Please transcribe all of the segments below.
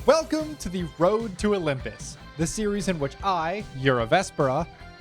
Welcome to the Road to Olympus, the series in which I, Yura,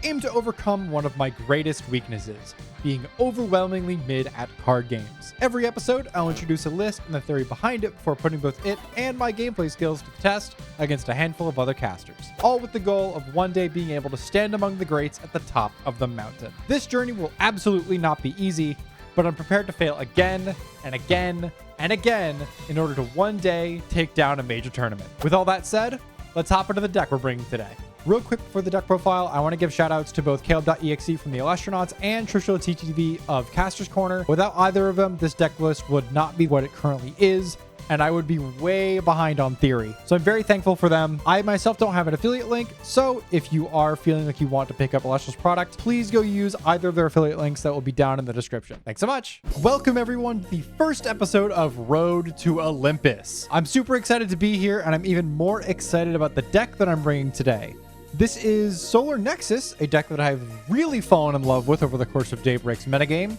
aim to overcome one of my greatest weaknesses, being overwhelmingly mid at card games. Every episode, I'll introduce a list and the theory behind it before putting both it and my gameplay skills to the test against a handful of other casters, all with the goal of one day being able to stand among the greats at the top of the mountain. This journey will absolutely not be easy, but I'm prepared to fail again and again and again in order to one day take down a major tournament. With all that said, let's hop into the deck we're bringing today. Real quick for the deck profile, I want to give shout outs to both Caleb.exe from the Elestronauts and TrishulaTTV of Caster's Corner. Without either of them, this deck list would not be what it currently is, and I would be way behind on theory. So I'm very thankful for them. I myself don't have an affiliate link, so if you are feeling like you want to pick up Elestra's product, please go use either of their affiliate links that will be down in the description. Thanks so much. Welcome everyone to the first episode of Road to Olympus. I'm super excited to be here, and I'm even more excited about the deck that I'm bringing today. This is Solar Nexus, a deck that I've really fallen in love with over the course of Daybreak's metagame.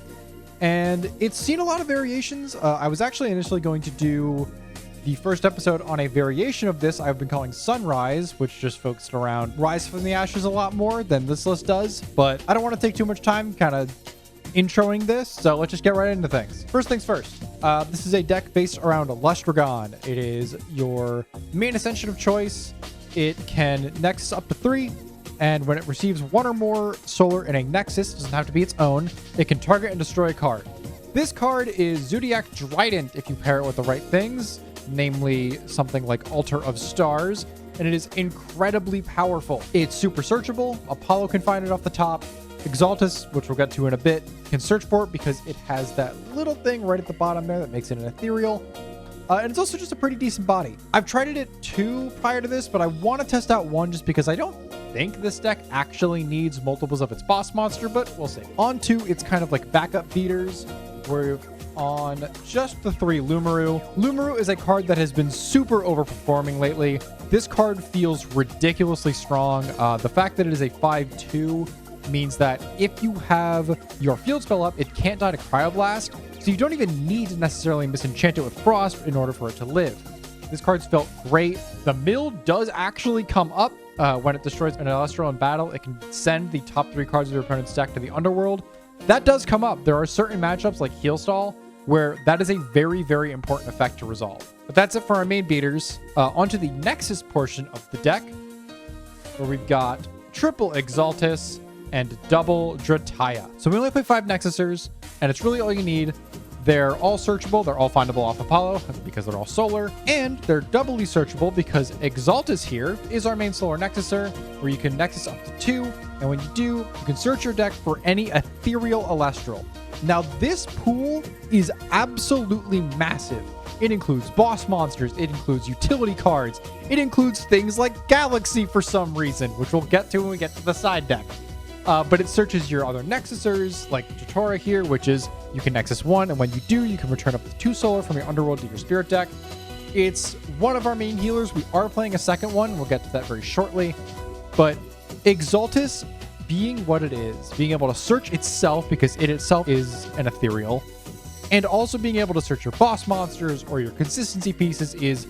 And it's seen a lot of variations. I was actually initially going to do the first episode on a variation of this I've been calling Sunrise, which just focused around Rise from the Ashes a lot more than this list does. But I don't want to take too much time kind of introing this, so let's just get right into things. First things first, this is a deck based around Elestronauts. It is your main ascension of choice. It can Nexus up to 3. And when it receives one or more solar in a Nexus, doesn't have to be its own, it can target and destroy a card. This card is Zodiac Trident if you pair it with the right things, namely something like Altar of Stars, and it is incredibly powerful. It's super searchable. Apollo can find it off the top. Exaltus, which we'll get to in a bit, can search for it because it has that little thing right at the bottom there that makes it an ethereal. And it's also just a pretty decent body. I've tried it at 2 prior to this, but I want to test out 1 just because I don't think this deck actually needs multiples of its boss monster, but we'll see. On 2, it's kind of like backup feeders. We're on just the 3 Lumaru. Lumaru is a card that has been super overperforming lately. This card feels ridiculously strong. The fact that it is a 5/2 means that if you have your field spell up, it can't die to Cryoblast. So you don't even need to necessarily misenchant it with Frost in order for it to live. This card's felt great. The mill does actually come up when it destroys an Elestro in battle. It can send the top 3 cards of your opponent's deck to the underworld. That does come up. There are certain matchups like Healstall where that is a very, very important effect to resolve. But that's it for our main beaters. Onto the Nexus portion of the deck, where we've got triple Exaltus and double Drataya. So we only play 5 Nexusers, and it's really all you need. They're all searchable. They're all findable off Apollo because they're all solar, and they're doubly searchable because Exaltus here is our main solar Nexuser, where you can Nexus up to 2, and when you do, you can search your deck for any ethereal Elestral. Now, this pool is absolutely massive. It includes boss monsters, it includes utility cards, it includes things like Galaxy for some reason, which we'll get to when we get to the side deck. But it searches your other Nexusers, like Tutora here, which is you can Nexus 1, and when you do, you can return up to 2 solar from your underworld to your spirit deck. It's one of our main healers. We are playing a second one. We'll get to that very shortly. But Exaltus being what it is, being able to search itself because it itself is an ethereal, and also being able to search your boss monsters or your consistency pieces is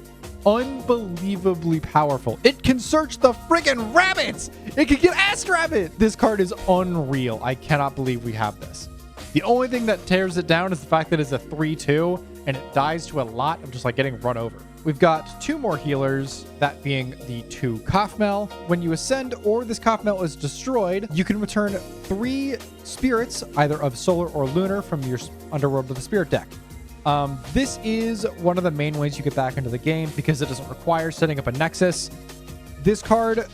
unbelievably powerful. It can search the friggin' rabbits. It can get Ask Rabbit. This card is unreal. I cannot believe we have this. The only thing that tears it down is the fact that it's a 3/2 and it dies to a lot of just like getting run over. We've got 2 more healers, that being the 2 Kaufmel. When you ascend or this Kaufmel is destroyed, you can return 3 spirits, either of solar or lunar, from your underworld to the spirit deck. This is one of the main ways you get back into the game because it doesn't require setting up a Nexus. This card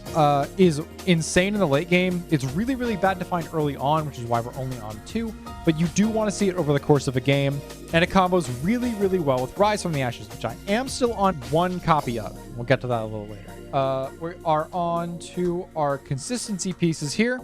is insane in the late game. It's really, really bad to find early on, which is why we're only on 2. But you do want to see it over the course of a game. And it combos really, really well with Rise from the Ashes, which I am still on 1 copy of. We'll get to that a little later. We are on to our consistency pieces here.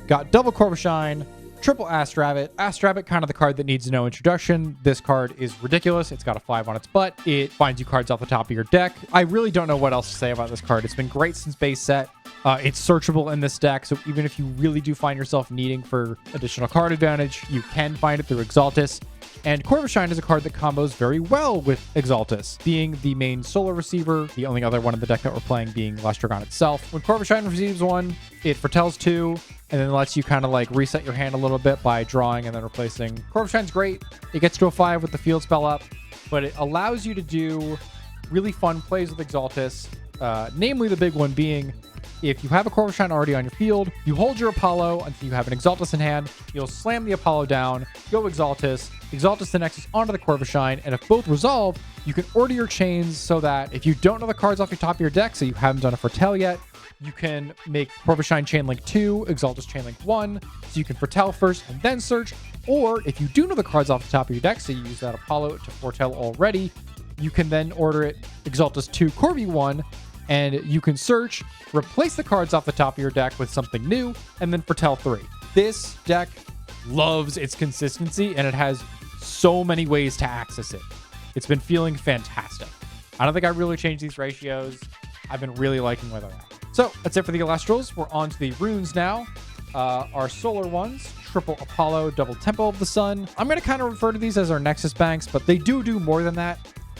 Got double Corvashine, triple Ask Rabbit. Ask Rabbit, kind of the card that needs no introduction. This card is ridiculous. It's got a 5 on its butt. It finds you cards off the top of your deck. I really don't know what else to say about this card. It's been great since base set. It's searchable in this deck, so even if you really do find yourself needing for additional card advantage, you can find it through Exaltus. And Corvishine is a card that combos very well with Exaltus, being the main solar receiver, the only other one in the deck that we're playing being Elestronauts itself. When Corvishine receives one, it foretells 2, and then lets you kind of like reset your hand a little bit by drawing and then replacing. Corvishine's great. It gets to a 5 with the field spell up, but it allows you to do really fun plays with Exaltus, namely the big one being, if you have a Corvishine already on your field, you hold your Apollo until you have an Exaltus in hand, you'll slam the Apollo down, go Exaltus the Nexus onto the Corvishine, and if both resolve, you can order your chains so that if you don't know the cards off your top of your deck, so you haven't done a foretell yet, you can make Corvishine Chainlink 2, Exaltus Chainlink 1, so you can foretell first and then search, or if you do know the cards off the top of your deck, so you use that Apollo to foretell already, you can then order it Exaltus 2, Corvi 1, and you can search, replace the cards off the top of your deck with something new, and then foretell 3. This deck loves its consistency, and it has so many ways to access it. It's been feeling fantastic. I don't think I really changed these ratios. I've been really liking where they're at. So that's it for the Elestrals. We're on to the runes now. Our solar ones, triple Apollo, double Temple of the Sun. I'm going to kind of refer to these as our Nexus banks, but they do more than that.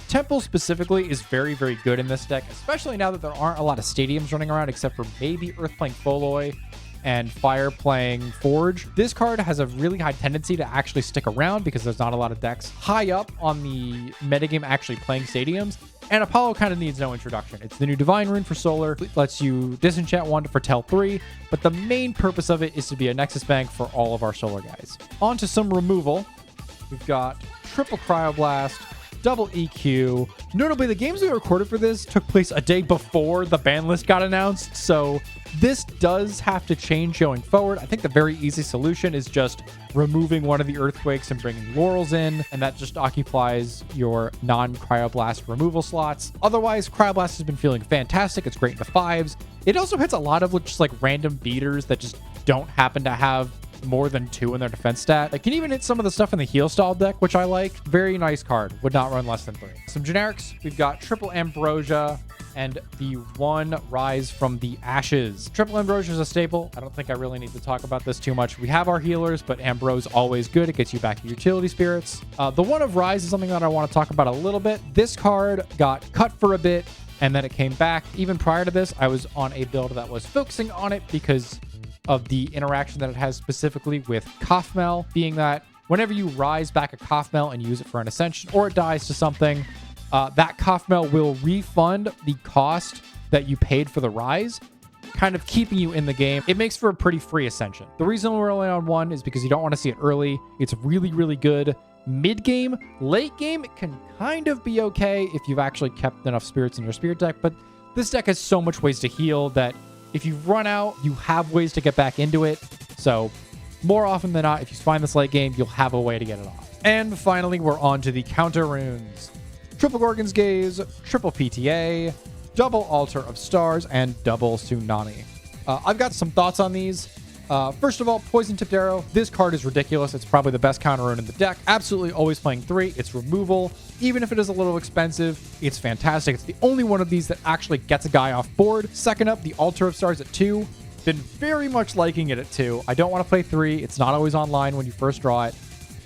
Temple specifically is very, very good in this deck, especially now that there aren't a lot of stadiums running around except for maybe Earth playing Foloi and Fire playing Forge. This card has a really high tendency to actually stick around because there's not a lot of decks high up on the metagame actually playing stadiums. And Apollo kind of needs no introduction. It's the new Divine Rune for Solar. It lets you disenchant 1 to foretell 3, but the main purpose of it is to be a Nexus bank for all of our Solar guys. On to some removal. We've got triple Cryoblast, double EQ. Notably, the games we recorded for this took place a day before the ban list got announced, so this does have to change going forward. I think the very easy solution is just removing one of the Earthquakes and bringing Laurels in, and that just occupies your non-Cryoblast removal slots. Otherwise, Cryoblast has been feeling fantastic. It's great in the 5s. It also hits a lot of just like random beaters that just don't happen to have more than 2 in their defense stat. I can even hit some of the stuff in the heal style deck, which I like. Very nice card. Would not run less than 3. Some generics. We've got triple Ambrosia and the 1 Rise from the Ashes. Triple Ambrosia is a staple. I don't think I really need to talk about this too much. We have our healers, but Ambrose always good. It gets you back your utility spirits. The 1 of Rise is something that I want to talk about a little bit. This card got cut for a bit, and then it came back. Even prior to this, I was on a build that was focusing on it because of the interaction that it has specifically with Kaufmel, being that whenever you rise back a Kaufmel and use it for an ascension, or it dies to something, that Kaufmel will refund the cost that you paid for the rise, kind of keeping you in the game. It makes for a pretty free ascension. The reason we're only on 1 is because you don't want to see it early. It's really, really good mid-game. Late game, it can kind of be okay if you've actually kept enough spirits in your spirit deck, but this deck has so much ways to heal that if you run out, you have ways to get back into it. So more often than not, if you find this late game, you'll have a way to get it off. And finally, we're on to the counter runes. Triple Gorgon's Gaze, triple PTA, double Altar of Stars, and double Tsunami. I've got some thoughts on these. First of all, Poison Tipped Arrow. This card is ridiculous. It's probably the best counter rune in the deck. Absolutely always playing 3. It's removal. Even if it is a little expensive, it's fantastic. It's the only one of these that actually gets a guy off board. Second up, the Altar of Stars at 2. Been very much liking it at 2. I don't want to play 3. It's not always online when you first draw it.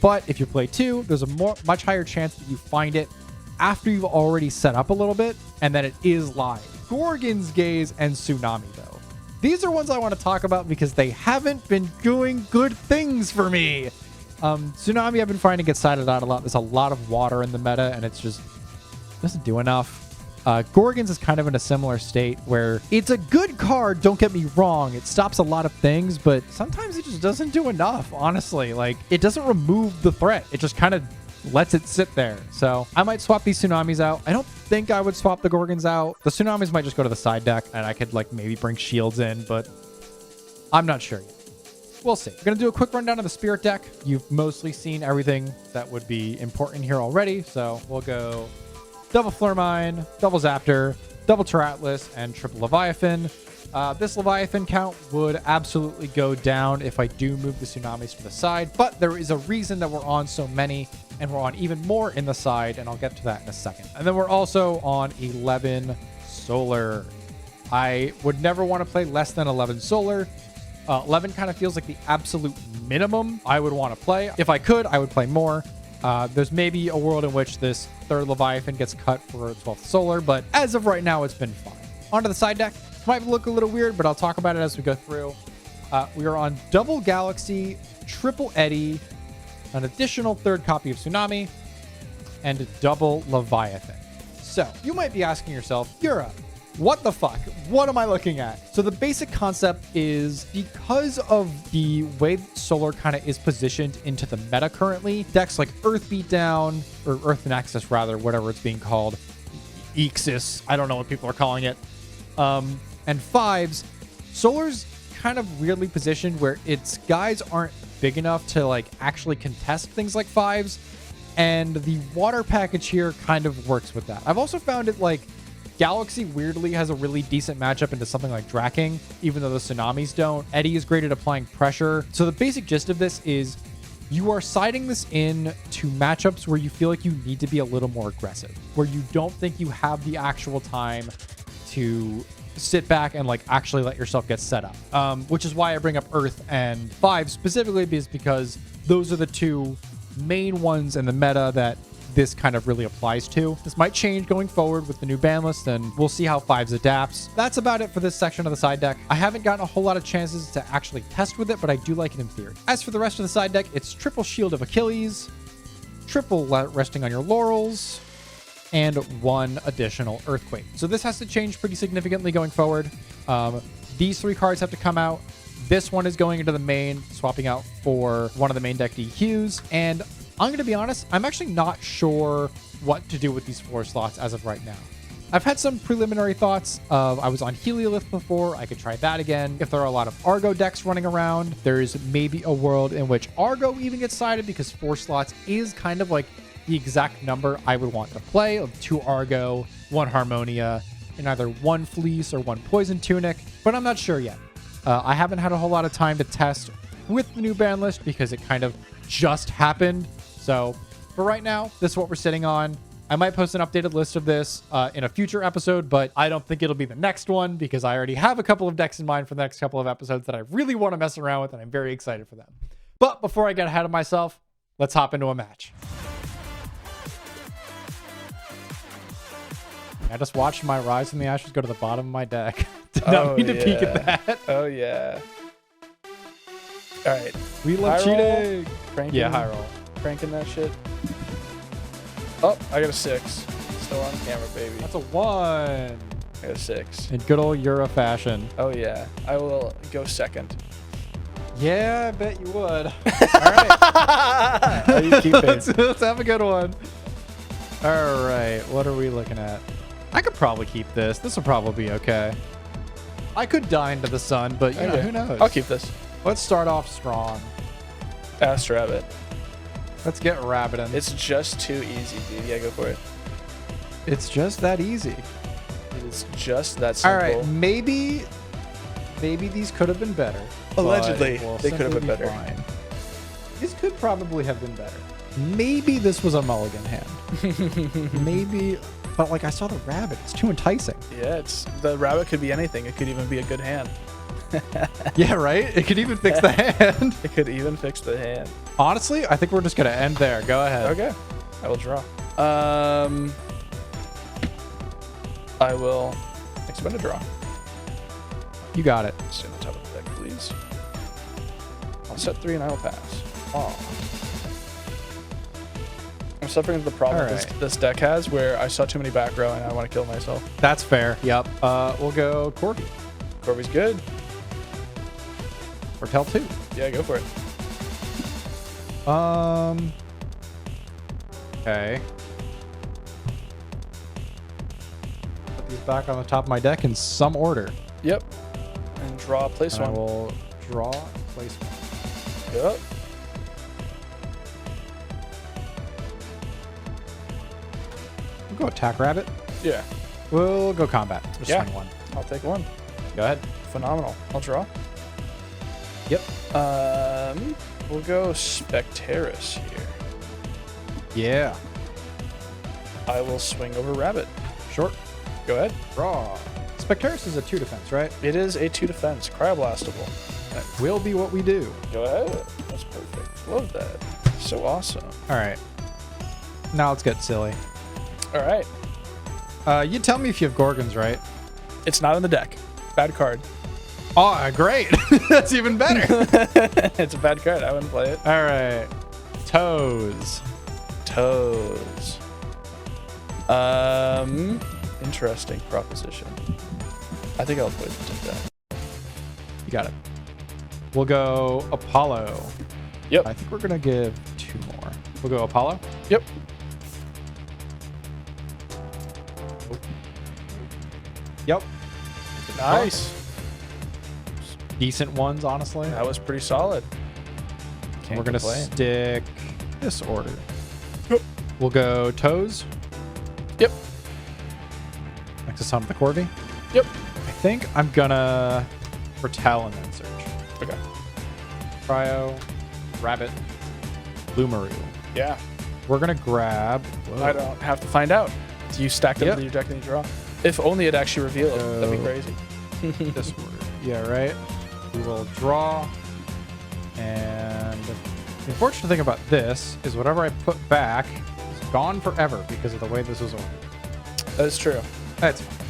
But if you play 2, there's a much higher chance that you find it after you've already set up a little bit and that it is live. Gorgon's Gaze and Tsunami, though. These are ones I want to talk about because they haven't been doing good things for me. Tsunami, I've been finding get sided out a lot. There's a lot of water in the meta, and it's just doesn't do enough. Gorgon's is kind of in a similar state where it's a good card, don't get me wrong. It stops a lot of things, but sometimes it just doesn't do enough, honestly. Like, it doesn't remove the threat. It just kind of lets it sit there. So I might swap these Tsunamis out. I don't think I would swap the Gorgons out. The Tsunamis might just go to the side deck, and I could like maybe bring shields in, but I'm not sure yet. We'll see. We're going to do a quick rundown of the Spirit deck. You've mostly seen everything that would be important here already, so we'll go double Flurmine, double Zaptor, double Teratlas, and triple Leviathan. This Leviathan count would absolutely go down if I do move the Tsunamis to the side, but there is a reason that we're on so many, and we're on even more in the side, and I'll get to that in a second. And then we're also on 11 Solar. I would never want to play less than 11 Solar. 11 kind of feels like the absolute minimum I would want to play. If I could, I would play more. There's maybe a world in which this third Leviathan gets cut for 12th Solar, but as of right now, it's been fine. Onto the side deck. Might look a little weird, but I'll talk about it as we go through. We are on double Galaxy, triple Eddy, an additional third copy of Tsunami, and a double Leviathan. So you might be asking yourself, Yura, what the fuck? What am I looking at? So the basic concept is, because of the way Solar kind of is positioned into the meta currently, decks like Earth Beatdown, or Earth Nexus rather, whatever it's being called, Exis, I don't know what people are calling it, and fives, Solar's kind of weirdly positioned where its guys aren't big enough to like actually contest things like fives, and the water package here kind of works with that. I've also found it like Galaxy weirdly has a really decent matchup into something like Draking, even though the Tsunamis don't. Eddy is great at applying pressure. So the basic gist of this is you are siding this in to matchups where you feel like you need to be a little more aggressive, where you don't think you have the actual time to sit back and like actually let yourself get set up. Which is why I bring up Earth and 5 specifically, because those are the two main ones in the meta that this kind of really applies to. This might change going forward with the new ban list, and we'll see how 5s adapts. That's about it for this section of the side deck. I haven't gotten a whole lot of chances to actually test with it, but I do like it in theory. As for the rest of the side deck, it's triple Shield of Achilles, triple Resting on Your Laurels, and 1 additional Earthquake. So this has to change pretty significantly going forward. These 3 cards have to come out. This one is going into the main, swapping out for one of the main deck DQs. And I'm going to be honest, I'm actually not sure what to do with these 4 slots as of right now. I've had some preliminary thoughts of, I was on Heliolith before, I could try that again. If there are a lot of Argo decks running around, there's maybe a world in which Argo even gets sided, because 4 slots is kind of like the exact number I would want to play, of 2 Argo, 1 Harmonia, and either 1 Fleece or 1 Poison Tunic, but I'm not sure yet. I haven't had a whole lot of time to test with the new ban list because it kind of just happened. So for right now, this is what we're sitting on. I might post an updated list of this in a future episode, but I don't think it'll be the next one because I already have a couple of decks in mind for the next couple of episodes that I really want to mess around with, and I'm very excited for them. But before I get ahead of myself, let's hop into a match. I just watched my Rise from the Ashes go to the bottom of my deck. Did not mean to peek at that. Oh, yeah. All right. We love cheating. Cranking, high roll. Cranking that shit. Oh, I got a 6. Still on camera, baby. That's a 1. I got a 6. In good old Yura fashion. Oh, yeah. I will go second. Yeah, I bet you would. All right. How do you keep it? Let's have a good one. All right. What are we looking at? I could probably keep this. This will probably be okay. I could die into the sun, but you know, who knows? I'll keep this. Let's start off strong. Ask Rabbit. Let's get rabbiting. It's just too easy, dude. Yeah, go for it. It's just that easy. It is just that simple. All right, maybe these could have been better. Allegedly, they could have been better. Fine. These could probably have been better. Maybe this was a mulligan hand. Maybe, but like I saw the rabbit. It's too enticing. Yeah, the rabbit could be anything. It could even be a good hand. Yeah, right? It could even fix the hand. It could even fix the hand. Honestly, I think we're just going to end there. Go ahead. Okay. I will draw. I will expend a draw. You got it. Stay on the top of the deck, please. I'll set 3 and I will pass. Oh. I'm suffering with the problem this deck has where I saw too many back row and I want to kill myself. That's fair. Yep. We'll go Corby. Corby's good. Or Tell 2. Yeah, go for it. Okay. Put these back on the top of my deck in some order. Yep. And draw, place one. I will draw, place one. Yep. We'll go attack rabbit. Yeah. We'll go combat. Just swing 1. I'll take 1. Go ahead. Phenomenal. I'll draw. Yep. We'll go Spectaris here. Yeah. I will swing over rabbit. Short. Go ahead. Draw. Spectaris is a 2 defense, right? It is a 2 defense. Cryoblastable. That will be what we do. Go ahead. That's perfect. Love that. So awesome. All right. Now let's get silly. All right. You tell me if you have Gorgons, right? It's not in the deck. Bad card. Oh, great. That's even better. It's a bad card. I wouldn't play it. All right. Toes. Toes. Interesting proposition. I think I'll put that. You got it. We'll go Apollo. Yep. I think we're going to give 2 more. We'll go Apollo. Yep. Yep. Nice. Decent ones, honestly. That was pretty solid. We're going to stick this order. Yep. We'll go Toes. Yep. Nexus on the Corvi. Yep. I think I'm going to Retell and then search. Okay. Cryo, Rabbit, Bloomaroo. Yeah. We're going to grab... Whoa. I don't have to find out. Do you stack them with your deck and you draw? If only it actually revealed. That'd be crazy. This order. Yeah, right. We will draw. And the unfortunate thing about this is whatever I put back is gone forever because of the way this was ordered. That is true. That's fine.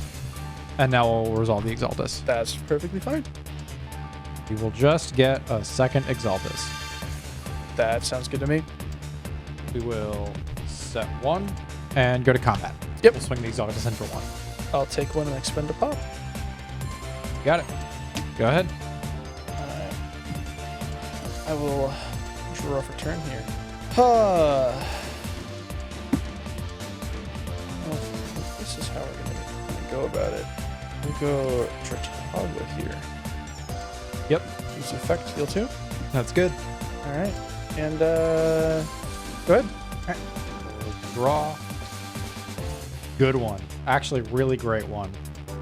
And now we'll resolve the Exaltus. That's perfectly fine. We will just get a second Exaltus. That sounds good to me. We will set 1 and go to combat. Yep. We'll swing the Exaltus in for 1. I'll take 1 and expend a pop. Got it. Go ahead. Alright. I will draw for turn here. Well, this is how we're going to go about it. We'll go Trishula here. Yep. Use the effect, heal 2. That's good. Alright. And, go ahead. Alright. We'll draw. Good one. Actually, really great one.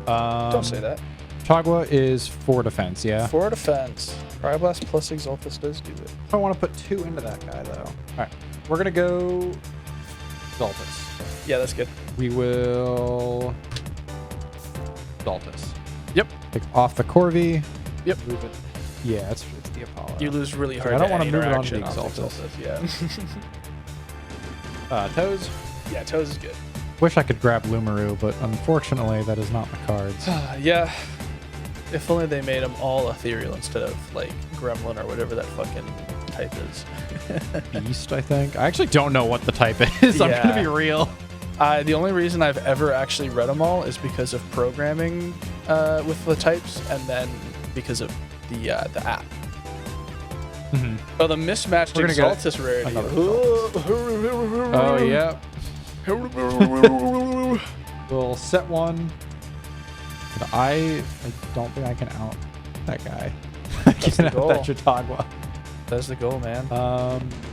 Don't say that. Chagua is 4 defense, yeah? 4 defense. Cryoblast plus Exaltus does do it. I want to put 2 into that guy, though. Alright. We're going to go Exaltus. Yeah, that's good. We will Exaltus. Yep. Take off the Corvi. Yep. Move it. Yeah, it's the Apollo. You lose really hard. I don't want to any move it on to interaction the off Exaltus. Yeah. Toes. Yeah, Toes is good. Wish I could grab Bloomaroo, but unfortunately that is not in the cards. Yeah. If only they made them all ethereal instead of like Gremlin or whatever that fucking type is. Beast, I think. I actually don't know what the type is. I'm going to be real. The only reason I've ever actually read them all is because of programming with the types, and then because of the app. Mm-hmm. Oh, the mismatched Exaltus rarity. Oh, yeah. We'll set 1. But I don't think I can out that guy. I can out that Chautauqua. That's the goal, man.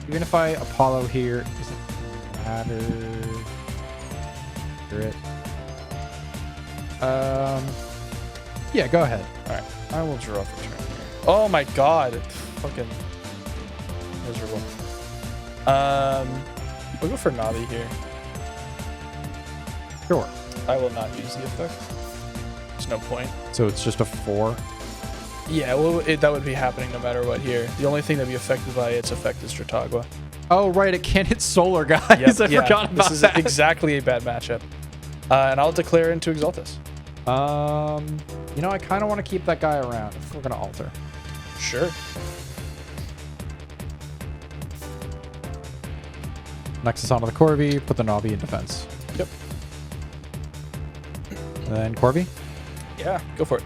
Even if I Apollo here, doesn't matter. It. Yeah, go ahead. All right, I will draw for turn here. Oh my god, it's fucking miserable. We'll go for Navi here. Sure. I will not use the effect. There's no point. So it's just a 4. Yeah, well, that would be happening no matter what here. The only thing that'd be affected by its effect is Chautauqua. Oh, right. It can't hit solar, guys. Yep, I forgot about that. This is exactly a bad matchup. And I'll declare into Exaltus. You know, I kind of want to keep that guy around if we're going to alter. Sure. Nexus onto the Corvi, put the Navi in defense. Yep. And then Corvi? Yeah, go for it.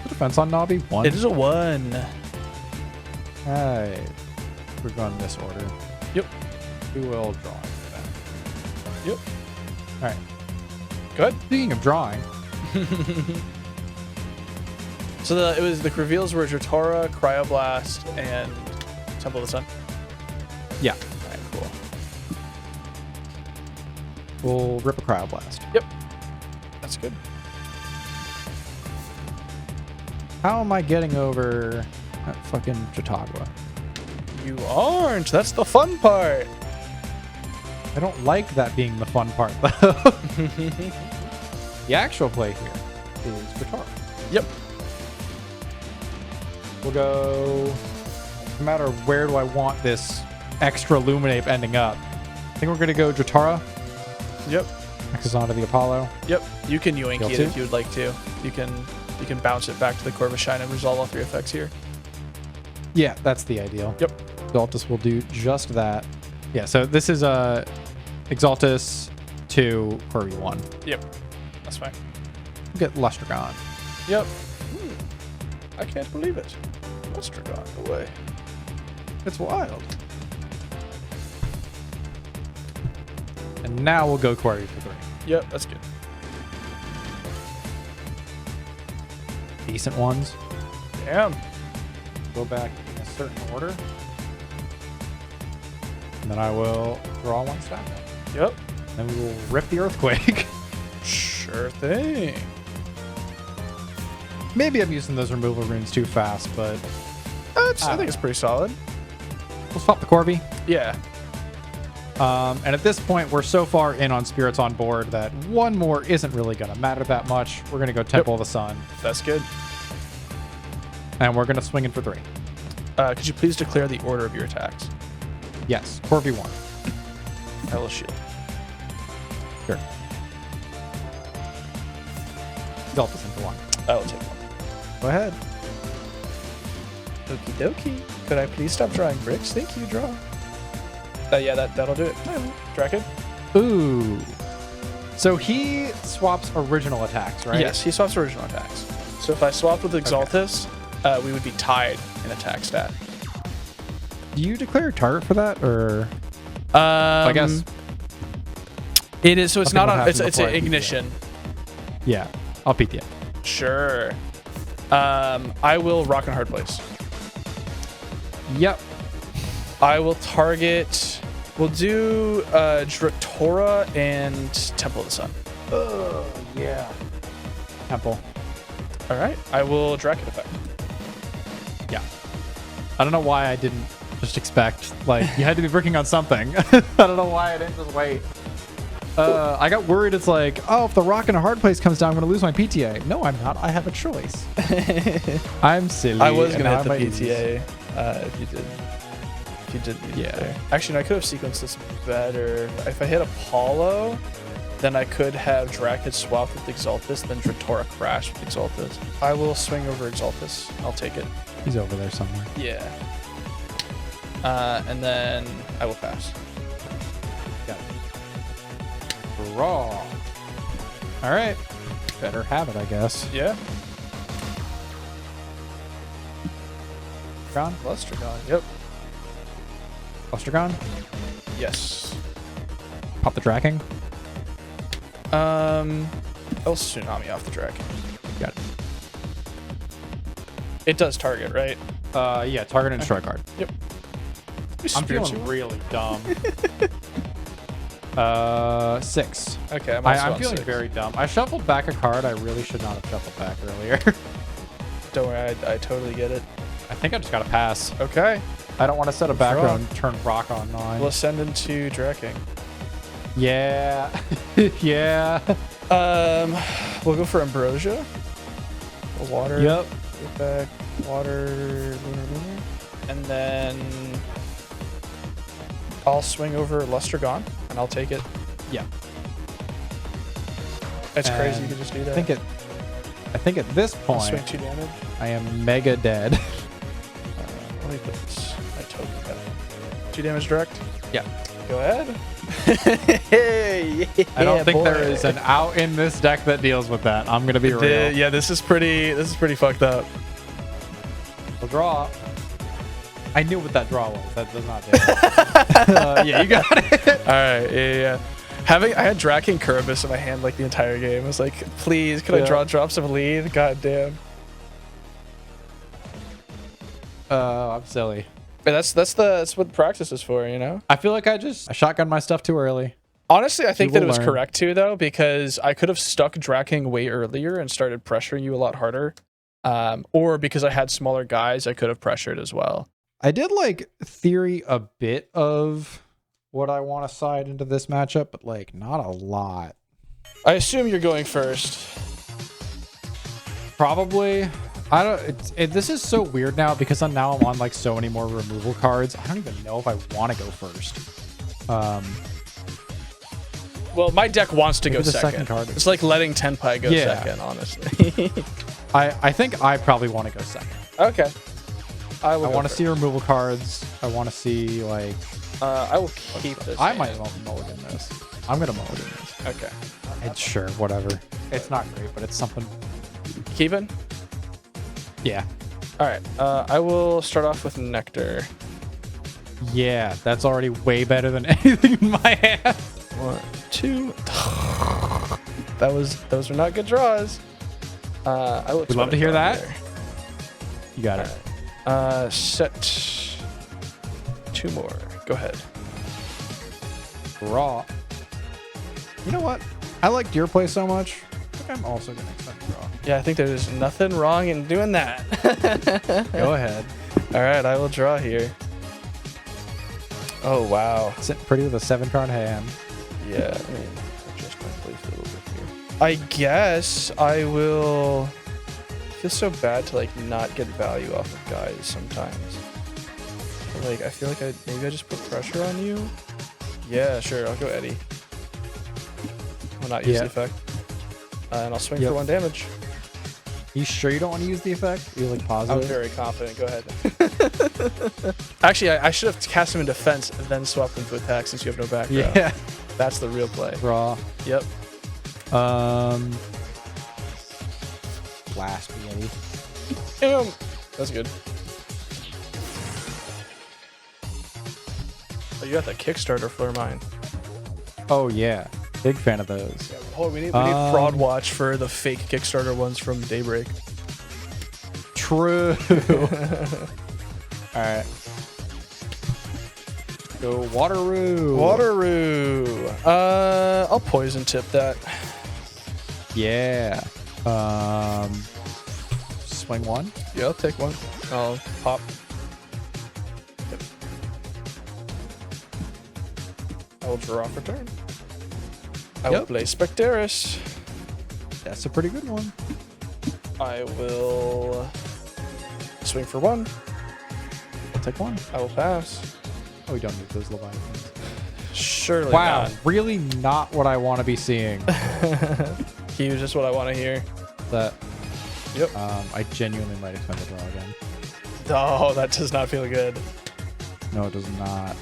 Defense on Navi? 1. It is a 1. Alright. We're going in this order. Yep. We will draw. Yep. Alright. Good. Speaking of drawing. So the reveals were Jatora, Cryoblast, and Temple of the Sun. Yeah. Alright, cool. We'll rip a Cryoblast. Yep. That's good. How am I getting over that fucking Chautauqua? You aren't. That's the fun part. I don't like that being the fun part, though. The actual play here is Guitar. Yep. We'll go no matter where do I want this extra Luminape ending up. I think we're going to go Jotara. Yep. Nexus onto the Apollo. Yep. You can Yoinky it Guilty. if you would like to. You can bounce it back to the Corvishine and resolve all 3 effects here. Yeah, that's the ideal. Yep. Exaltus will do just that. Yeah, so this is Exaltus to Corby 1. Yep. That's fine. Get Lustragon. Yep. I can't believe it. Lustragon away. It's wild. And now we'll go Quarry for 3. Yep, that's good. Decent ones. Damn. Go back in a certain order. And then I will draw 1 stack. Yep. Then we will rip the Earthquake. Sure thing. Maybe I'm using those removal runes too fast, but I think it's pretty solid. we'll swap the Corby. Yeah. And at this point, we're so far in on Spirits on board that 1 more isn't really going to matter that much. We're going to go Temple of the Sun. That's good. And we're going to swing in for 3. Could you please declare the order of your attacks? Yes, Corby 1. I will shield. Sure. Exaltus into 1. I will take 1. Go ahead. Okie dokie. Could I please stop drawing bricks? Thank you, draw. Yeah, that'll do it. Draken? Ooh. So he swaps original attacks, right? Yes, he swaps original attacks. So if I swapped with Exaltus, we would be tied in attack stat. Do you declare a target for that, or? I guess. It is. So it's I'll not think on. what It's happens an before I ignition. Yeah, I'll beat you. Sure. I will rock and hard place. Yep. I will target. We'll do Dratora and Temple of the Sun. Oh, yeah. Temple. All right. I will Draken effect. Yeah. I don't know why I didn't just expect, like, you had to be working on something. I don't know why I didn't just wait. I got worried. It's like, oh, if the rock in a hard place comes down, I'm going to lose my PTA. No, I'm not. I have a choice. I'm silly. I was going to and hit the I might PTA if you did. If you did need it there. Actually, no, I could have sequenced this better. If I hit Apollo, then I could have Draken swap with Exaltus, then Dratora crash with Exaltus. I will swing over Exaltus. I'll take it. He's over there somewhere. Yeah. And then I will pass. Got it. Raw. All right. Better have it, I guess. Yeah. Gone? Lustragon. Yep. Lustragon? Yes. Pop the tracking. I'll Tsunami off the Draken. Got it. It does target, right? Yeah, target and strike card. Yep. I'm feeling really dumb. 6. Okay, I'm feeling very dumb. I shuffled back a card I really should not have shuffled back earlier. Don't worry, I totally get it. I think I just got to pass. Okay. I don't want to set a background and turn rock on 9. We'll send into Draken. Yeah. Yeah. We'll go for Ambrosia. Water. Yep. Get back. Water. Lunar. And then I'll swing over Lustragon and I'll take it. Yeah. It's And crazy you can just do that. I think at this I'll point swing 2 damage. I am mega dead. Let me put my token down. 2 damage direct. Yeah. Go ahead. Hey, I don't think there is an out in this deck that deals with that. I'm gonna be real. Yeah, this is pretty fucked up. We'll draw. I knew what that draw was. That does not do it. Yeah, you got it. All right, yeah. I had Draken Curvus in my hand like the entire game. I was like, please, could I draw drops of lead? God damn. I'm silly. But that's what practice is for, you know? I feel like I shotgunned my stuff too early. Honestly, I think that it was learn. correct too, though, because I could have stuck Draken way earlier and started pressuring you a lot harder. Or because I had smaller guys, I could have pressured as well. I did like theory a bit of what I want to side into this matchup, but like not a lot. I assume you're going first. Probably. I don't. This is so weird now because now I'm on like so many more removal cards. I don't even know if I want to go first. Well, my deck wants to go the second. second card. It's like letting Tenpai go second, honestly. I think I probably want to go second. Okay. I want to see removal cards. I want to see like. I will keep this. I might mulligan this. I'm gonna mulligan this. Okay. It's sure, whatever. It's not great, but it's something. Keeping? Yeah. All right. I will start off with Nectar. Yeah, that's already way better than anything in my hand. 1, 2. Those were not good draws. I will. We'd love to hear that. There. You got it. Set 2 more. Go ahead. Draw. You know what? I liked your play so much. I think I'm also gonna accept draw. Yeah, I think there's nothing wrong in doing that. Go ahead. All right, I will draw here. Oh wow. Sitting pretty with a 7-card hand. Yeah. Let me adjust my place a little bit here. I guess I will. It feels so bad to like not get value off of guys sometimes. Like I feel like maybe I just put pressure on you. Yeah, sure. I'll go Eddie. I'll not use the effect, and I'll swing for 1 damage. You sure you don't want to use the effect? You're like positive. I'm very confident. Go ahead. Actually, I should have cast him in defense and then swapped him to attack since you have no back row. Yeah, that's the real play. Draw. Yep. Blast me, Eddie. That's good. Oh, you got that Kickstarter for mine. Oh yeah, big fan of those. Yeah, hold on, we need fraud watch for the fake Kickstarter ones from Daybreak. True. All right. Go Wateroo. Wateroo. I'll poison tip that. Yeah. Swing 1. Yeah, I'll take 1. I'll pop. Yep. I will draw for turn. I will play Specteris. That's a pretty good one. I will swing for 1. I'll take 1. I will pass. Oh, we don't need those Leviathans. Surely wow, not. really not what I want to be seeing. Huge, just what I want to hear. That. Yep. I genuinely might expect to draw again. Oh, that does not feel good. No, it does not.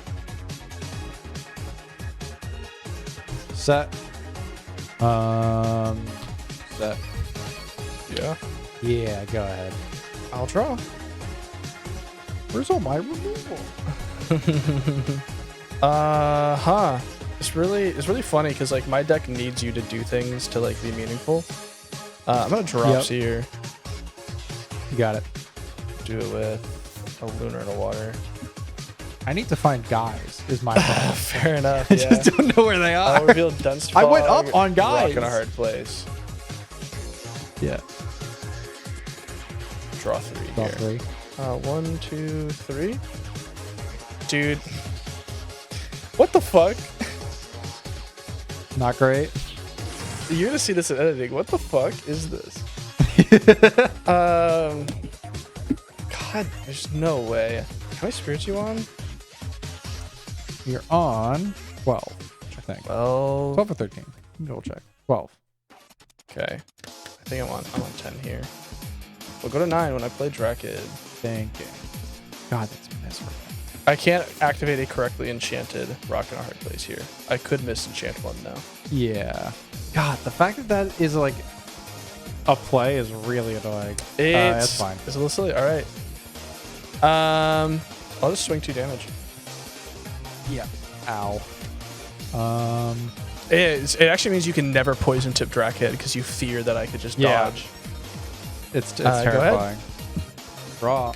Set. Set. Yeah. Yeah, go ahead. I'll draw. Where's all my removal? It's really funny because like my deck needs you to do things to like be meaningful. I'm gonna drops here. You got it. Do it with a lunar and a water. I need to find guys. Is my problem. Fair enough. I Yeah. just don't know where they are. I'll reveal Dunce I went Fog, up on guys. Rock in a hard place. Yeah. Draw 3 Draw here. 3. 1, 2, 3. Dude. What the fuck? Not great. You're gonna see this in editing. What the fuck is this? God, there's no way. Can I spirit you on? You're on 12, I think. Well, 12 or 13. Double check. 12. okay. I think I'm on 10 here. We'll go to 9 when I play Drakid. Thinking. God, that's miserable. I can't activate a correctly enchanted Rock in a Hard Place here. I could misenchant one though. Yeah. God, the fact that that is like a play is really annoying. It's that's fine. It's a little silly. All right. I'll just swing 2 damage. Yeah. Ow. It actually means you can never poison tip Drakid because you fear that I could just dodge. It's go ahead. terrifying. Draw.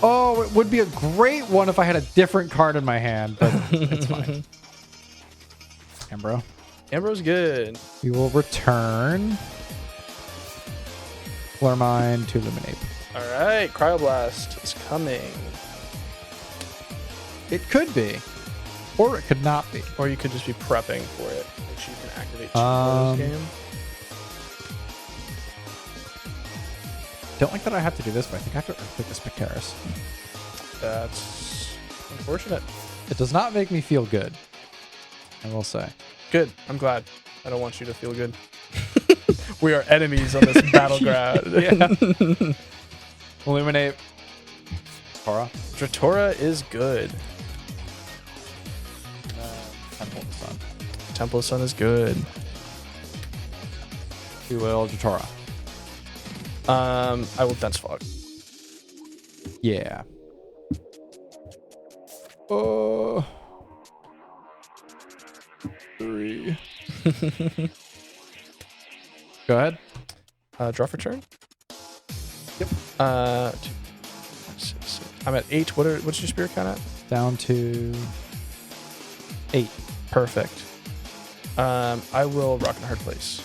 Oh, it would be a great one if I had a different card in my hand, but it's fine. Ambro. Ambro's good. We will return Flormine to Illuminate. All right, Cryoblast is coming. It could be, or it could not be. Or you could just be prepping for it, which you can activate 2 for this game. don't like that I have to do this, but I think I have to earthquake the Spectaris. That's unfortunate. It does not make me feel good, I will say. Good. I'm glad. I don't want you to feel good. We are enemies on this battleground. Yeah. Illuminate. Tora. Dratora is good. Temple of the Sun. Temple of Sun is good. We will Dratora. I will Dense Fog. Yeah. Oh. 3. Go ahead. Draw for turn. Yep. 2, 6. I'm at 8. What's your spirit count at? Down to 8. Perfect. I will Rock in a Hard Place.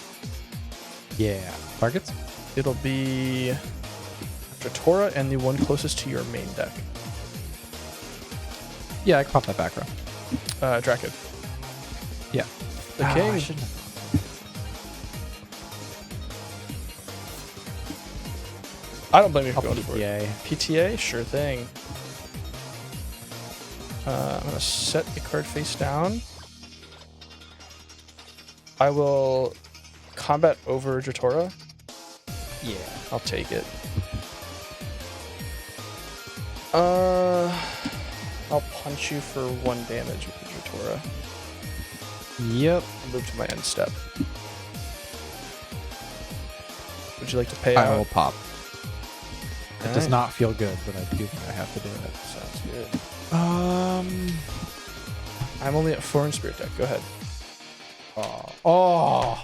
Yeah. Targets? It'll be Dratora and the one closest to your main deck. Yeah, I can pop that back row. Drakid. Yeah. The king. I don't blame you for going for it. PTA, sure thing. I'm gonna set the card face down. I will combat over Dratora. Yeah. I'll take it. I'll punch you for 1 damage with the Dratora. Yep. I'll move to my end step. Would you like to pay I out? will pop. It does Alright. not feel good, but I do think I have to do it. Sounds good. I'm only at 4 in Spirit Deck. Go ahead. Oh.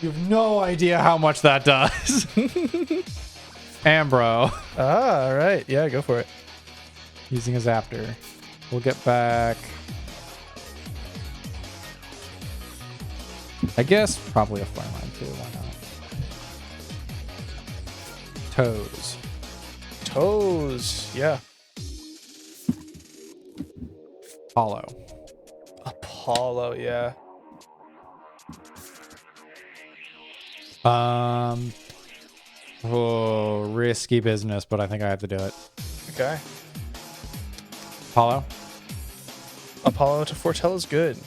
You have no idea how much that does. Ambro. Ah, all right. Yeah, go for it. Using his Zaptor. We'll get back. I guess probably a flame line too. Why not? Toes. Toes. Yeah. Hollow. Apollo. Yeah. Oh, risky business, but I think I have to do it. Okay. Apollo. Apollo to foretell is good.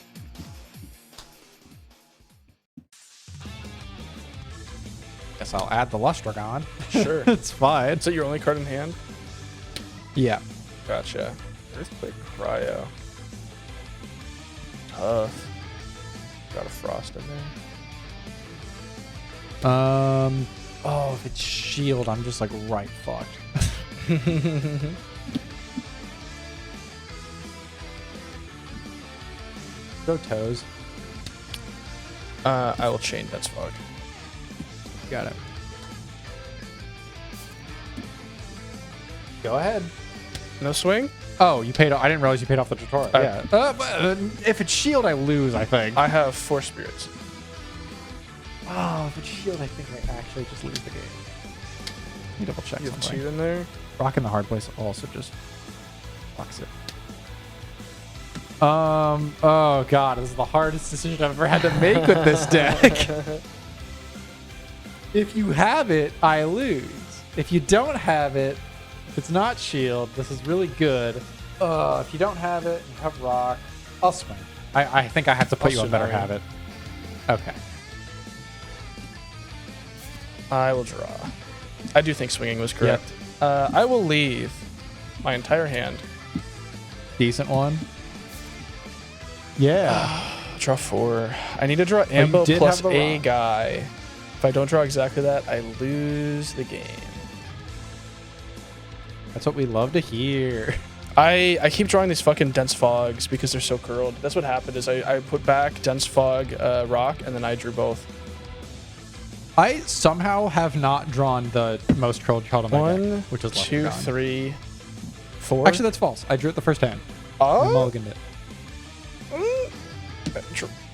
Guess I'll add the Lustragon. Sure. It's fine. Is that your only card in hand? Yeah. Gotcha. Earthquake Cryo. Tough. Got a Frost in there. Oh, if it's shield, I'm just like right fucked. Go toes. I will chain Dense Fog. Got it. Go ahead. No swing? Oh, you paid off. I didn't realize you paid off the tutorial. Yeah. But, if it's shield, I lose, I think. I have 4 spirits. Oh, if it's shield, I think I actually just lose the game. Let me double check You have something. 2 in there? Rock in the hard place also just fucks it. Oh god, this is the hardest decision I've ever had to make with this deck. If you have it, I lose. If you don't have it, if it's not shield, this is really good. If you don't have it, you have rock, I'll swing. I think I have to put you on better habit. Okay. I will draw. I do think swinging was correct. I will leave my entire hand. Decent one. Yeah. Draw 4. I need to draw Ambo did plus have the a rock. guy. If I don't draw exactly that, I lose the game. That's what we love to hear. I keep drawing these fucking Dense Fogs because they're so curled. That's what happened is I put back Dense Fog Rock, and then I drew both. I somehow have not drawn the most curled card on my deck, which is 2, Leprechaun. 3, 4. Actually, that's false. I drew it the first hand. I Oh, mulliganed it.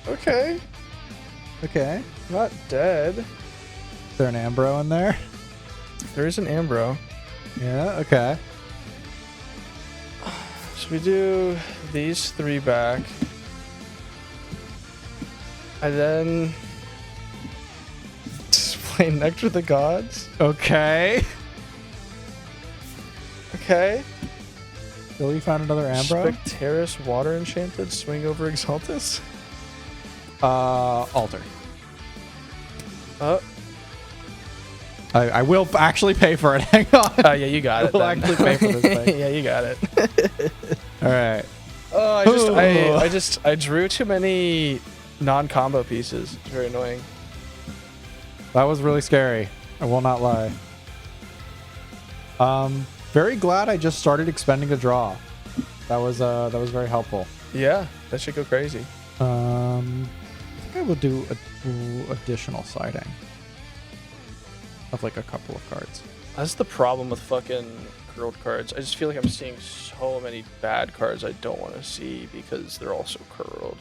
okay. Okay. Not dead. Is there an Ambro in there? There is an Ambro. Yeah, okay. So we do these 3 back. And then... Play Nectar the Gods. Okay. Okay. Billy found another Ambro. Spectaris Water Enchanted. Swing over Exaltus. Alter. Oh. I will actually pay for it. Hang on. Yeah, you got it. I will then. actually pay for this thing. Yeah, you got it. All right. Oh, I drew too many non-combo pieces. It's very annoying. That was really scary. I will not lie. Very glad I just started expending a draw. That was very helpful. Yeah, that should go crazy. I think I will do additional siding of like a couple of cards. That's the problem with fucking curled cards. I just feel like I'm seeing so many bad cards I don't want to see because they're all so curled.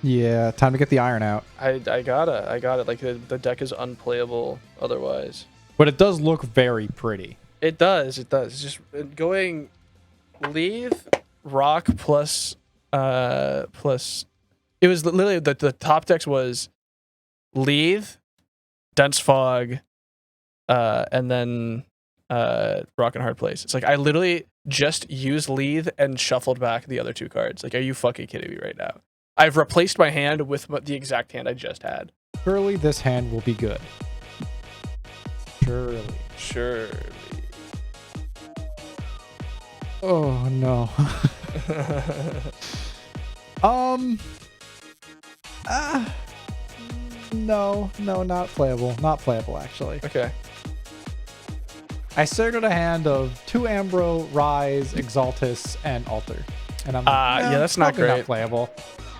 Yeah, time to get the iron out. I got it. Like the deck is unplayable otherwise. But it does look very pretty. It does. It's just going Leave, Rock plus it was literally the top decks was Leave, Dense Fog, and then Rock and Hard Place. It's like I literally just used Leave and shuffled back the other two cards. Like, are you fucking kidding me right now? I've replaced my hand with the exact hand I just had. Surely this hand will be good. Surely. Oh no. No, not playable. Not playable actually. Okay. I started a hand of 2 Ambro, Rise, Exaltus, and Alter. And I'm like, yeah, that's not great. Not playable.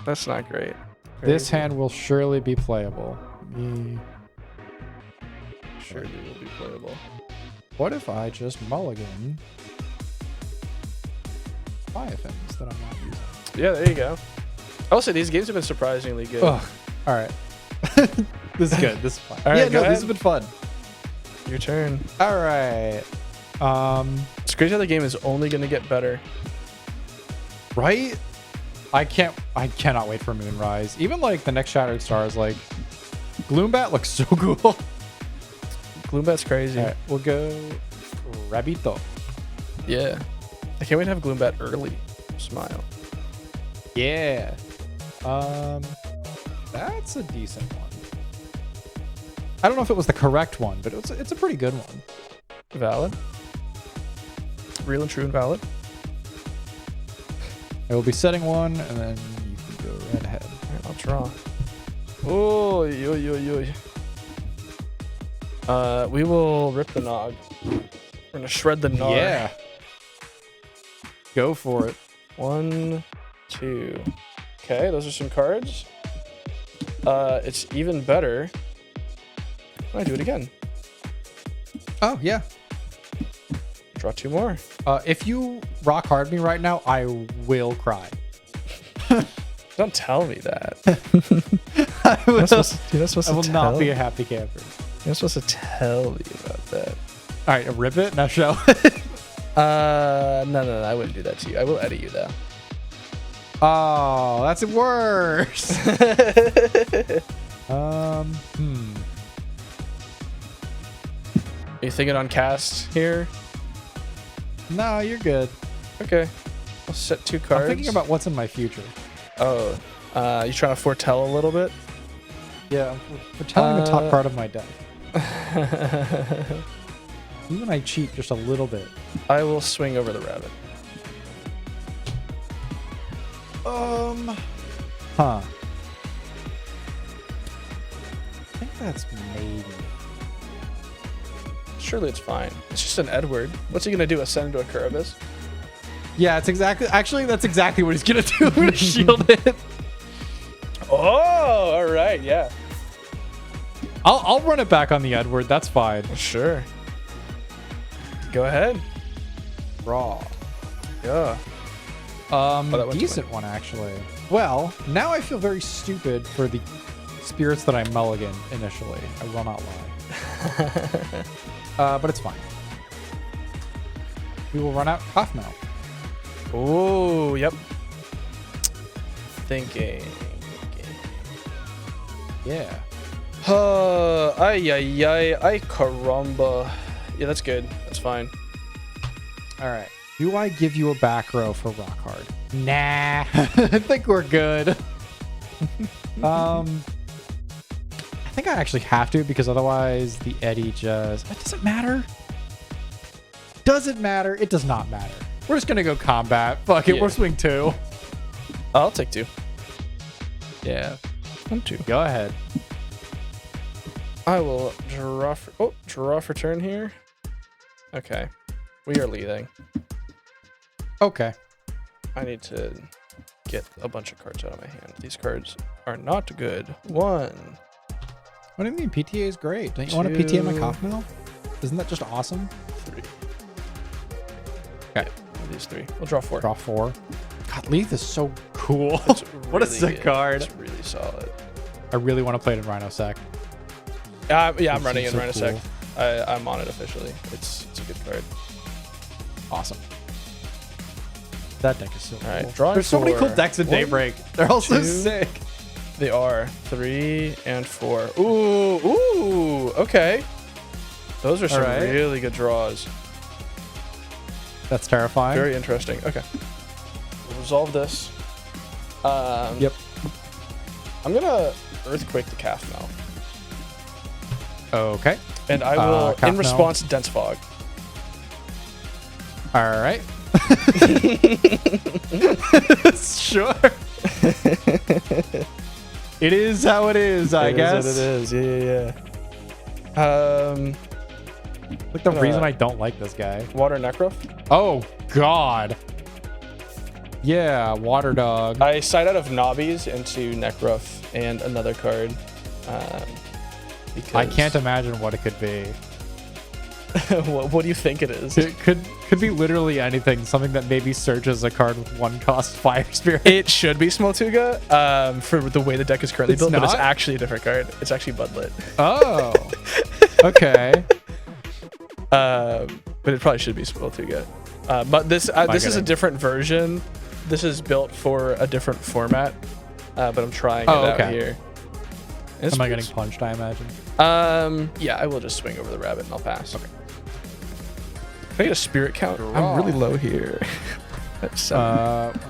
That's not great. This hand will surely be playable. Surely will be playable. What if I just mulligan Leviathans that I'm not using? Yeah, there you go. Also, these games have been surprisingly good. Ugh. All right. This is good. This is fun. All right, yeah, no, this has been fun. Your turn. All right. It's crazy how the game is only going to get better. Right? I cannot wait for Moonrise. Even like the next Shattered Stars, like Gloombat looks so cool. Gloombat's crazy. All right, we'll go Rabito. Yeah. I can't wait to have Gloombat early. Smile. Yeah. That's a decent one. I don't know if it was the correct one, but it's a pretty good one. Valid. Real and true and valid. I will be setting one, and then you can go right ahead. All right, I'll draw. Oh, yo. We will rip the Nog. We're gonna shred the Nog. Yeah. Go for it. 1, 2. Okay, those are some cards. It's even better when I do it again. Oh, yeah. Draw 2 more. If you rock hard me right now, I will cry. Don't tell me that. You're not supposed I will not be a happy camper. You're not supposed to tell me about that. All right, rip it. Now show. No, I wouldn't do that to you. I will edit you though. Oh, that's worse. Are you thinking on cast here? No, you're good. Okay. I'll set 2 cards. I'm thinking about what's in my future. Oh, you trying to foretell a little bit? Yeah, I'm foretelling the top card of my deck. Even I cheat just a little bit. I will swing over the rabbit. Huh. I think that's maybe. Surely it's fine. It's just an Edward. What's he gonna do? Ascend into a Curibus? Yeah, it's exactly. Actually, that's exactly what he's gonna do. I'm gonna shield it. Oh, all right, yeah. I'll run it back on the Edward. That's fine. Sure. Go ahead. Raw. Yeah. Decent one actually. Well, now I feel very stupid for the spirits that I mulligan initially. I will not lie. But it's fine. We will run out Cough now. Oh, yep. Thinking. Yeah. Ay, ay, ay, ay, caramba. Yeah, that's good. That's fine. All right. Do I give you a back row for rock hard? Nah. I think we're good. I think I actually have to because otherwise the Eddie just... It doesn't matter. Doesn't matter. It does not matter. We're just going to go combat. Fuck it. Yeah. We're swing 2. I'll take 2. Yeah. 1, 2. Go ahead. I will draw for... draw for turn here. Okay. We are leading. Okay. I need to get a bunch of cards out of my hand. These cards are not good. 1. What do you mean? PTA is great. Don't you want to PTA my coffee mill? Isn't that just awesome? 3. Okay. Yeah, these 3. We'll draw 4. Draw 4. God, Leaf is so cool. It's What a really sick good. card. It's really solid. I really want to play it in Rhino Sec. Yeah, I'm It running in seems Rhino so Sec. cool. I'm on it officially. It's a good card. Awesome. That deck is so All right, cool. drawing There's so many cool 4. decks in 1, Daybreak. They're all so 2. sick. They are 3 and 4. Ooh, okay. Those are some All right. really good draws. That's terrifying. Very interesting. Okay. We'll resolve this. Yep. I'm gonna Earthquake the Calf Mouth. Okay. And I will, Calf in response, Dense Fog. All right. Sure. It is how it is, I guess. It is. Yeah. Like the reason I don't like this guy. Water Necrof. Oh, God. Yeah, Water Dog. I side out of Nobbies into Necrof and another card. Because I can't imagine what it could be. what do you think it is? It could be literally anything. Something that maybe searches a card with 1 cost Fire Spirit. It should be Smoltuga for the way the deck is currently built, but it's not? actually a different card. It's actually Budlet. Oh. Okay. But it probably should be Smoltuga. But this is a different version. This is built for a different format. But I'm trying it out here. Am I getting punched, I imagine? Yeah, I will just swing over the rabbit and I'll pass. Okay. Can I get a spirit count? Draw. I'm really low here. That's 7.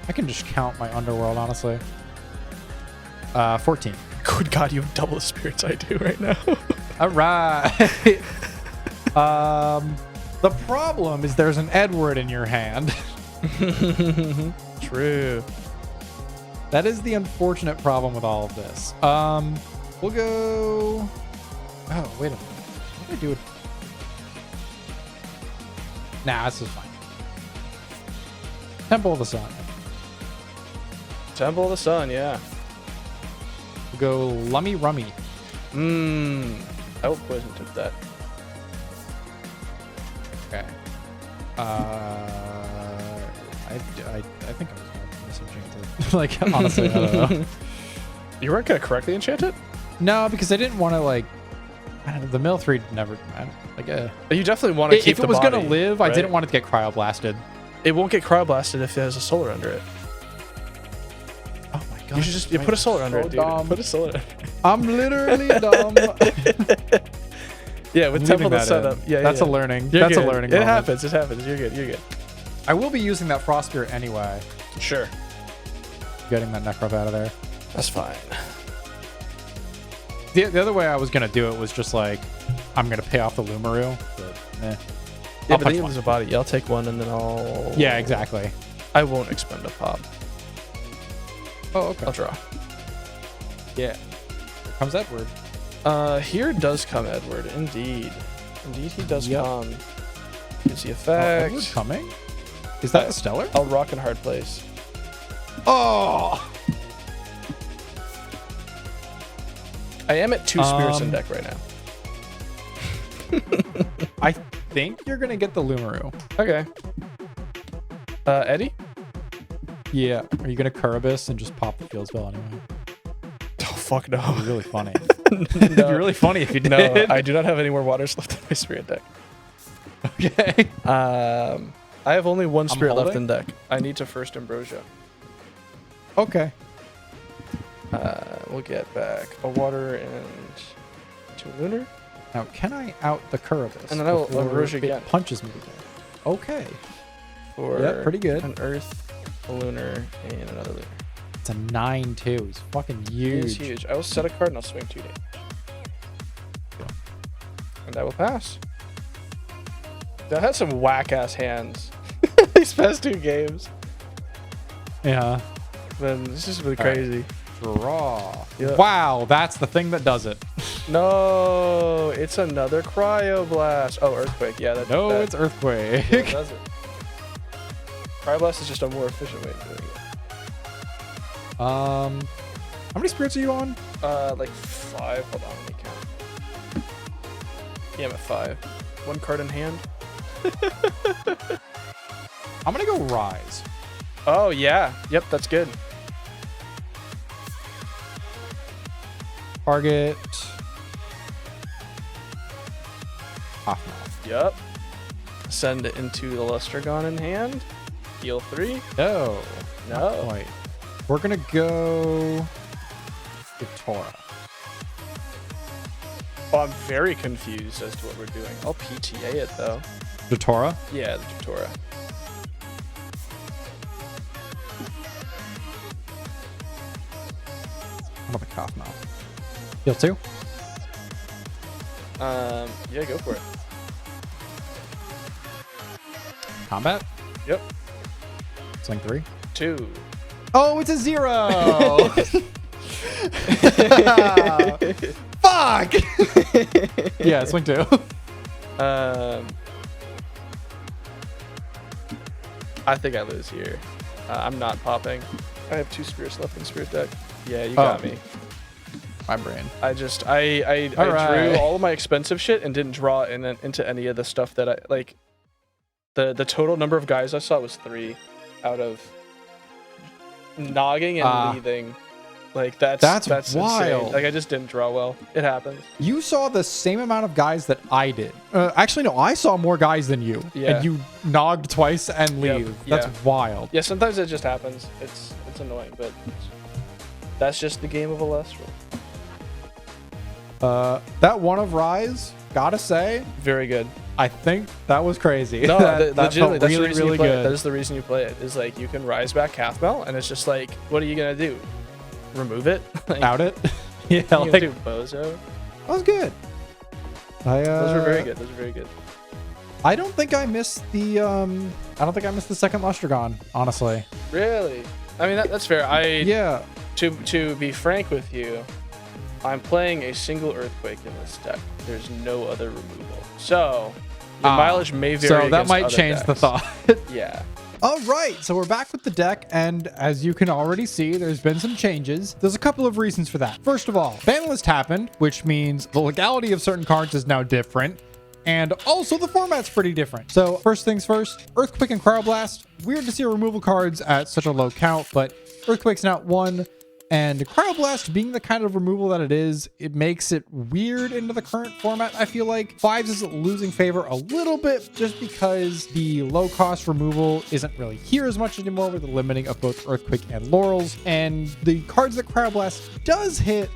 I can just count my underworld, honestly. 14. Good God, you have double the spirits I do right now. All right. The problem is there's an Edward in your hand. True. That is the unfortunate problem with all of this. We'll go... Oh, wait a minute. What do I do with... Nah, this is fine. Temple of the Sun. Temple of the Sun, yeah. We'll go Lummy Rummy. I will poison tip that. Okay. I think I was going to misenchant it. Like, honestly, I don't know. You weren't going to correctly enchant it? No, because I didn't want to, like... I don't know, the Mill 3 never... You definitely want to keep if the it was body, going to live, right? I didn't want it to get cryoblasted. It won't get cryoblasted if there's a solar under it. Oh my god. You should just put a solar under it, dude. Dumb. Put a solar under it. I'm literally dumb. Yeah, with Temple of the Sun up. Yeah, that's yeah. a learning. You're That's good. a learning It moment. happens. It happens. You're good. You're good. I will be using that Frost Spirit anyway. Sure. Getting that Necrof out of there. That's fine. The other way I was going to do it was just like, I'm going to pay off the Lumaru. But, Yeah, I'll but then punch you one. lose a body. Yeah, I'll take one and then I'll... Yeah, exactly. I won't expend a pop. Oh, okay. I'll draw. Yeah. Here comes Edward. Here does come Edward. Indeed. Indeed, he does Yep. come. Here's the Oh, effect. Edward coming? Is that a Stellar? I'll rock in hard place. Oh! I am at 2 spirits in deck right now. I think you're going to get the Lumaru. Okay. Eddie? Yeah. Are you going to Curibus and just pop the field spell anyway? Oh, fuck no. It'd be really funny. It'd be really funny if you did. No, I do not have any more waters left in my spirit deck. Okay. I have only 1 spirit left holding. in deck. I need to first Ambrosia. Okay. We'll get back a water and 2 lunar. Now, can I out the Curibus? And then I will before Rouge it again. punches me again. Okay. For Yeah, pretty good. an earth, a lunar, and another lunar. It's a 9-2. He's fucking huge. It's huge. I will set a card and I'll swing 2 damage. And that will pass. That had some whack-ass hands these past 2 games. Yeah. Then this is really crazy. Draw. Yep. Wow, that's the thing that does it. No, it's another Cryoblast. Oh, Earthquake. Yeah, No, it's Earthquake. Yeah, it does it. Cryoblast is just a more efficient way of doing it. How many spirits are you on? Like 5. Hold on, let me count. Yeah, I'm at 5. 1 card in hand. I'm gonna go Rise. Oh yeah. Yep, that's good. Target. Half. Yep. Send it into the Elestronauts in hand. Heal 3. No. No. Not quite. We're gonna go Victoria. Oh, I'm very confused as to what we're doing. I'll PTA it though. Datora? Yeah, the Datora. I'm gonna cough now. Heal 2? Yeah, go for it. Combat? Yep. Swing 3? 2. Oh, it's a 0! Fuck! Yeah, swing 2. I think I lose here. I'm not popping. I have 2 spirits left in spirit deck. Yeah, you got me. My brain. I drew all of my expensive shit and didn't draw into any of the stuff that I like. The total number of guys I saw was 3 out of nogging and leaving. Like that's wild. insane. Like I just didn't draw well. It happens. You saw the same amount of guys that I did. Actually, no, I saw more guys than you. Yeah. And you nogged twice and leave. Yep. That's wild. Yeah, sometimes it just happens. It's annoying, but that's just the game of Elestral. That one of Rise, gotta say, Very good. I think that was crazy. No, that legitimately, felt that's really, the reason really you play good. it. That is the reason you play it. Is like you can rise back half bell, and it's just like, what are you gonna do? Remove it? Like, Out it? Yeah, you like, can do bozo. that was good. Those were very good. Those were very good. I don't think I missed the second Lustragon, honestly. Really? I mean, that's fair. Yeah. To be frank with you, I'm playing a single Earthquake in this deck. There's no other removal. So your mileage may vary. So that against might other change the decks. thought. Yeah. All right, so we're back with the deck, and as you can already see, there's been some changes. There's a couple of reasons for that. First of all, ban list happened, which means the legality of certain cards is now different, and also the format's pretty different. So first things first, Earthquake and Cryoblast. Weird to see removal cards at such a low count, but Earthquake's now at 1. And Cryoblast being the kind of removal that it is, it makes it weird into the current format. I feel like 5s is losing favor a little bit just because the low cost removal isn't really here as much anymore with the limiting of both Earthquake and Laurels. And the cards that Cryoblast does hit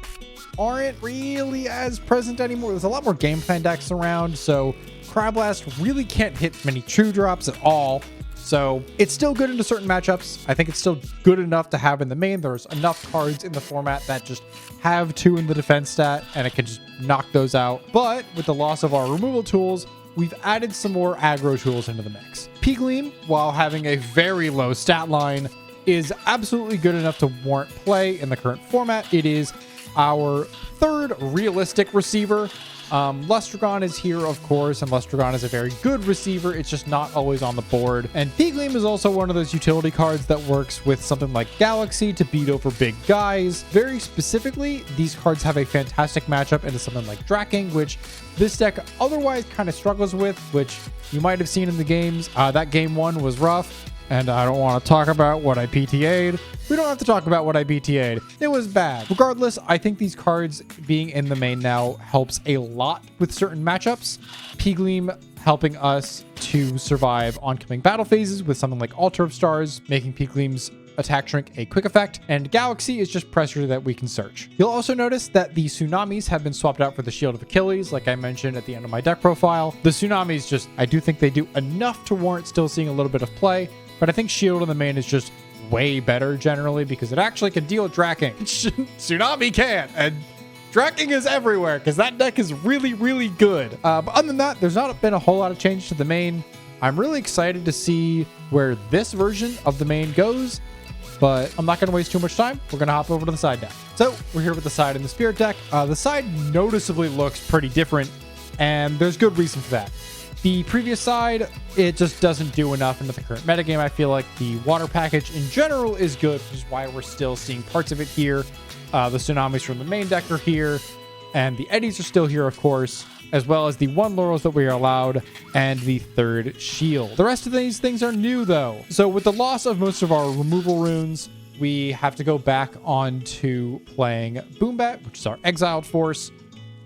aren't really as present anymore. There's a lot more game plan decks around, so Cryoblast really can't hit many true drops at all. So it's still good into certain matchups. I think it's still good enough to have in the main. There's enough cards in the format that just have 2 in the defense stat and it can just knock those out. But with the loss of our removal tools, we've added some more aggro tools into the mix. P-Gleam, while having a very low stat line, is absolutely good enough to warrant play in the current format. It is our 3rd realistic receiver. Lustragon is here, of course, and Lustragon is a very good receiver. It's just not always on the board. And P-Gleam is also one of those utility cards that works with something like Galaxy to beat over big guys. Very specifically, these cards have a fantastic matchup into something like Draking, which this deck otherwise kind of struggles with, which you might have seen in the games. That game 1 was rough. And I don't want to talk about what I PTA'd. We don't have to talk about what I PTA'd. It was bad. Regardless, I think these cards being in the main now helps a lot with certain matchups. P-Gleam helping us to survive oncoming battle phases with something like Altar of Stars, making P-Gleams attack shrink a quick effect, and Galaxy is just pressure that we can search. You'll also notice that the Tsunamis have been swapped out for the Shield of Achilles, like I mentioned at the end of my deck profile. The Tsunamis just, I do think they do enough to warrant still seeing a little bit of play, but I think Shield in the main is just way better generally because it actually can deal with Draking. Tsunami can't, and Draking is everywhere because that deck is really, really good. But other than that, there's not been a whole lot of change to the main. I'm really excited to see where this version of the main goes, but I'm not going to waste too much time. We're going to hop over to the side deck. So we're here with the side and the Spirit deck. The side noticeably looks pretty different, and there's good reason for that. The previous side, it just doesn't do enough into the current metagame. I feel like the water package in general is good, which is why we're still seeing parts of it here. The Tsunamis from the main deck are here, and the Eddies are still here, of course, as well as the 1 Laurels that we are allowed, and the 3rd Shield. The rest of these things are new, though. So with the loss of most of our removal runes, we have to go back on to playing Boombat, which is our exiled force.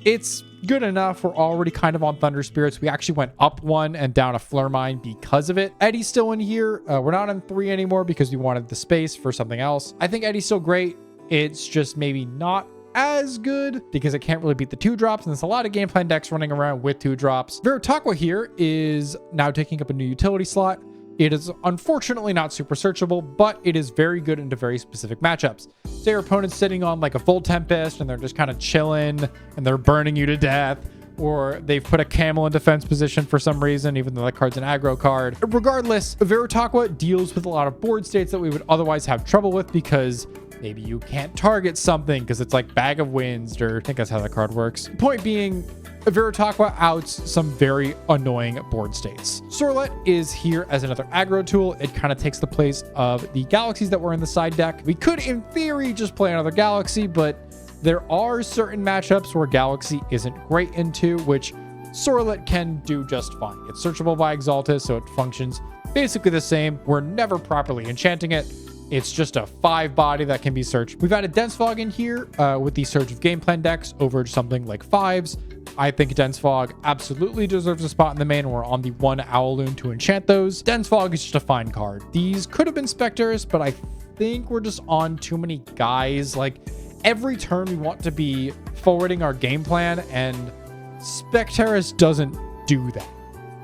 It's good enough. We're already kind of on Thunder Spirits. We actually went up 1 and down a Flare Mine because of it. Eddie's still in here. We're not on 3 anymore because we wanted the space for something else. I think Eddie's still great. It's just maybe not as good because it can't really beat the 2-drops, and there's a lot of game plan decks running around with 2-drops. Veritaqua here is now taking up a new utility slot. It is unfortunately not super searchable, but it is very good into very specific matchups. Say your opponent's sitting on like a Volt Tempest and they're just kind of chilling and they're burning you to death, or they've put a Camel in defense position for some reason, even though that card's an aggro card. Regardless, Veritaqua deals with a lot of board states that we would otherwise have trouble with because maybe you can't target something because it's like Bag of Winds, or I think that's how that card works. Point being, Veritaqua outs some very annoying board states. Sorlet is here as another aggro tool. It kind of takes the place of the Galaxies that were in the side deck. We could, in theory, just play another Galaxy, but there are certain matchups where Galaxy isn't great into, which Sorlet can do just fine. It's searchable by Exaltus, so it functions basically the same. We're never properly enchanting it. It's just a 5 body that can be searched. We've added Dense Fog in here with the Surge of Game Plan decks over something like 5s. I think Dense Fog absolutely deserves a spot in the main. We're on the 1 Owloon to enchant those. Dense Fog is just a fine card. These could have been Spectres, but I think we're just on too many guys. Like, every turn we want to be forwarding our game plan, and Spectres doesn't do that.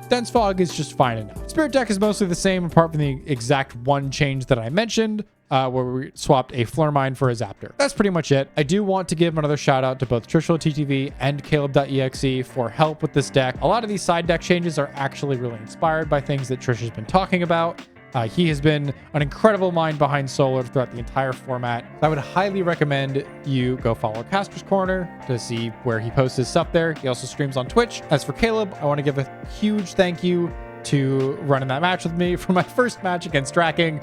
Dense Fog is just fine enough. Spirit deck is mostly the same, apart from the exact 1 change that I mentioned, where we swapped a Flare Mine for a Zaptor. That's pretty much it. I do want to give another shout out to both TrishulaTTV and Caleb.exe for help with this deck. A lot of these side deck changes are actually really inspired by things that Trish has been talking about. He has been an incredible mind behind Solar throughout the entire format. I would highly recommend you go follow Caster's Corner to see where he posts his stuff there. He also streams on Twitch. As for Caleb, I want to give a huge thank you to running that match with me for my first match against Draking.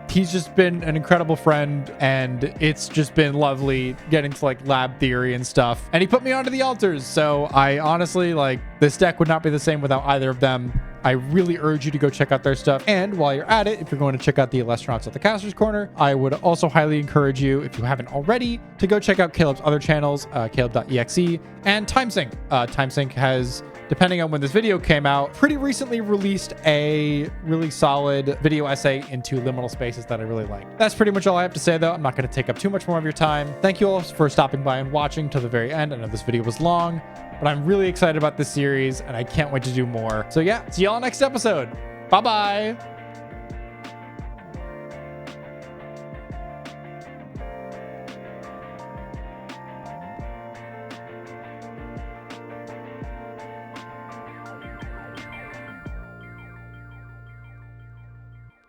He's just been an incredible friend, and it's just been lovely getting to like lab theory and stuff. And he put me onto the altars, so I honestly, like, this deck would not be the same without either of them. I really urge you to go check out their stuff. And while you're at it, if you're going to check out the Elestronauts at the Caster's Corner, I would also highly encourage you, if you haven't already, to go check out Caleb's other channels, Caleb.exe and Timesink. Timesink has, depending on when this video came out, pretty recently released a really solid video essay into liminal spaces that I really like. That's pretty much all I have to say, though. I'm not going to take up too much more of your time. Thank you all for stopping by and watching till the very end. I know this video was long, but I'm really excited about this series, and I can't wait to do more. So yeah, see y'all next episode. Bye-bye.